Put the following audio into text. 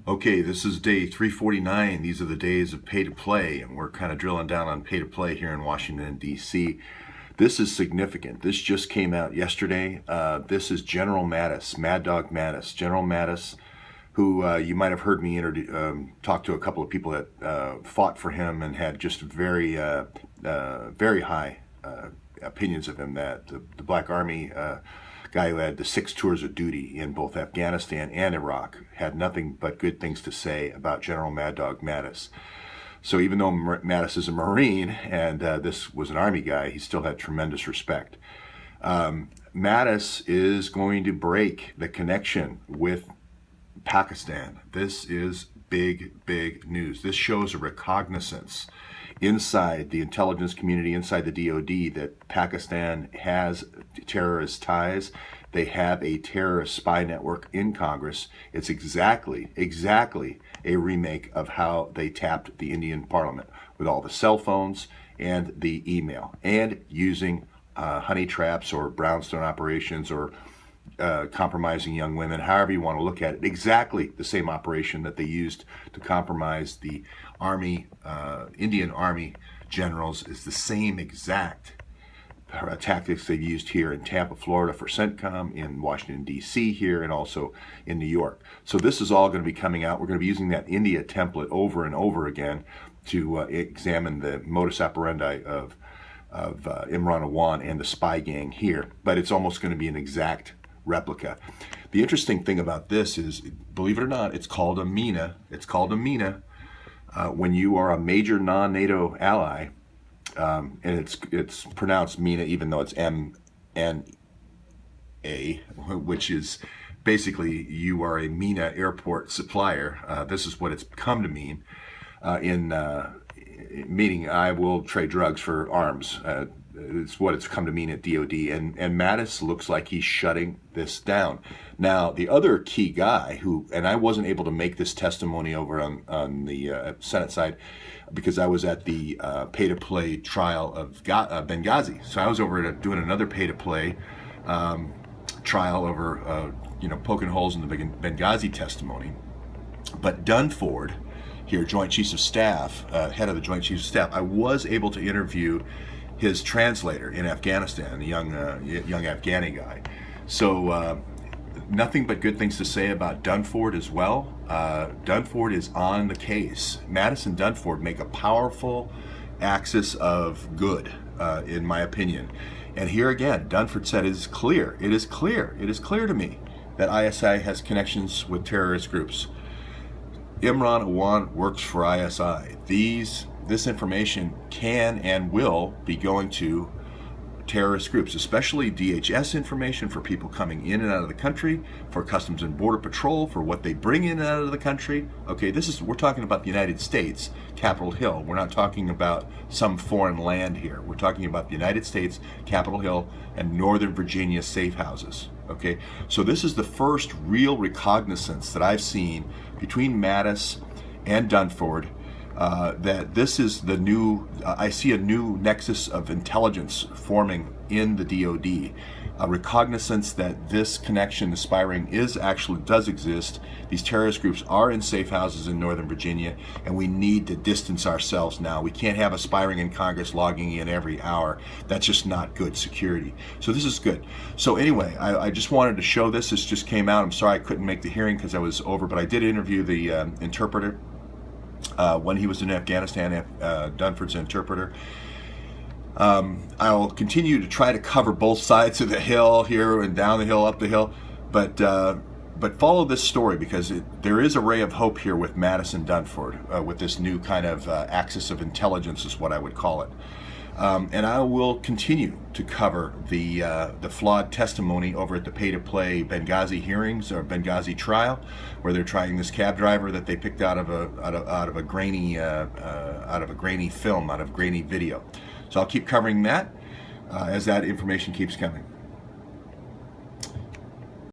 Okay, this is day 349. These are the days of pay to play, and we're kind of drilling down on pay to play here in Washington, D.C. This is significant. This just came out yesterday. This is General Mattis, Mad Dog Mattis. General Mattis, who you might have heard me talk to a couple of people that fought for him and had just very high opinions of him. That the Black Army guy who had the 6 tours of duty in both Afghanistan and Iraq had nothing but good things to say about General Mad Dog Mattis. So even though Mattis is a Marine and this was an Army guy, he still had tremendous respect. Mattis is going to break the connection with Pakistan. This is big, big news. This shows a recognizance inside the intelligence community, inside the DOD, that Pakistan has terrorist ties. They have a terrorist spy network in Congress. It's exactly a remake of how they tapped the Indian parliament with all the cell phones and the email, and using honey traps or brownstone operations or compromising young women, however you want to look at it. Exactly the same operation that they used to compromise the Army, Indian Army generals, is the same exact tactics they've used here in Tampa, Florida for CENTCOM, in Washington, D.C. here, and also in New York. So this is all going to be coming out. We're going to be using that India template over and over again to examine the modus operandi of Imran Awan and the spy gang here. But it's almost going to be an exact replica. The interesting thing about this is, believe it or not, it's called a MENA. It's called a MENA when you are a major non-NATO ally, and it's pronounced MENA even though it's M-N-A, which is basically you are a MENA airport supplier. This is what it's come to mean, meaning I will trade drugs for arms. It's what it's come to mean at DOD, and Mattis looks like he's shutting this down. Now, the other key guy who, and I wasn't able to make this testimony over on the Senate side because I was at the pay-to-play trial of Benghazi. So I was over doing another pay-to-play trial over, poking holes in the Benghazi testimony. But Dunford, here, Joint Chiefs of Staff, head of the Joint Chiefs of Staff, I was able to interview his translator in Afghanistan, a young Afghani guy. So nothing but good things to say about Dunford as well. Dunford is on the case. Mattis and Dunford make a powerful axis of good, in my opinion. And here again, Dunford said it is clear to me that ISI has connections with terrorist groups. Imran Awan works for ISI. This information can and will be going to terrorist groups, especially DHS information for people coming in and out of the country, for Customs and Border Patrol, for what they bring in and out of the country. Okay, we're talking about the United States, Capitol Hill. We're not talking about some foreign land here. We're talking about the United States, Capitol Hill, and Northern Virginia safe houses. Okay, so this is the first real recognizance that I've seen between Mattis and Dunford, that this is the new, I see a new nexus of intelligence forming in the DOD, a recognizance that this connection, the spy ring, does exist. These terrorist groups are in safe houses in Northern Virginia, and we need to distance ourselves now. We can't have a spy ring in Congress logging in every hour. That's just not good security. So this is good. So anyway, I just wanted to show this. This just came out. I'm sorry I couldn't make the hearing because I was over, but I did interview the interpreter when he was in Afghanistan, Dunford's interpreter. I'll continue to try to cover both sides of the hill here and down the hill, up the hill, but follow this story because there is a ray of hope here with Mattis and Dunford, with this new kind of axis of intelligence is what I would call it. And I will continue to cover the flawed testimony over at the pay-to-play Benghazi hearings or Benghazi trial, where they're trying this cab driver that they picked out of a grainy film, out of grainy video. So I'll keep covering that as that information keeps coming.